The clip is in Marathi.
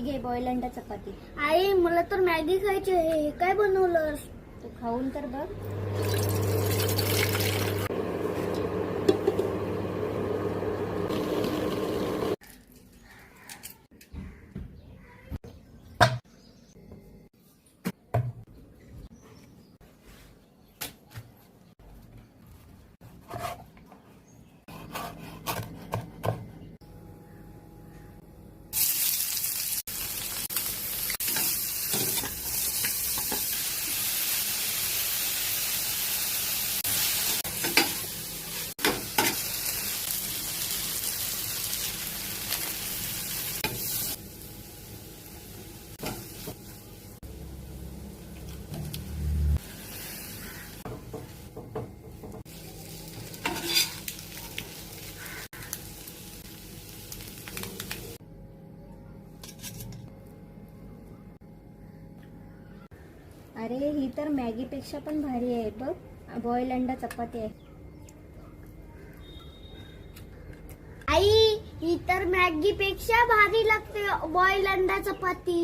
घे बॉईल अंडा चपाती. आई मला तर मॅगी खायची आहे. हे काय बनवलंस? तू खाऊन तर बघ. अरे ही तर मॅगी पेक्षा पण भारी आहे बघ. बॉईल अंडा चपाती आहे. आई ही तर मॅगी पेक्षा भारी लागते बॉईल अंडा चपाती.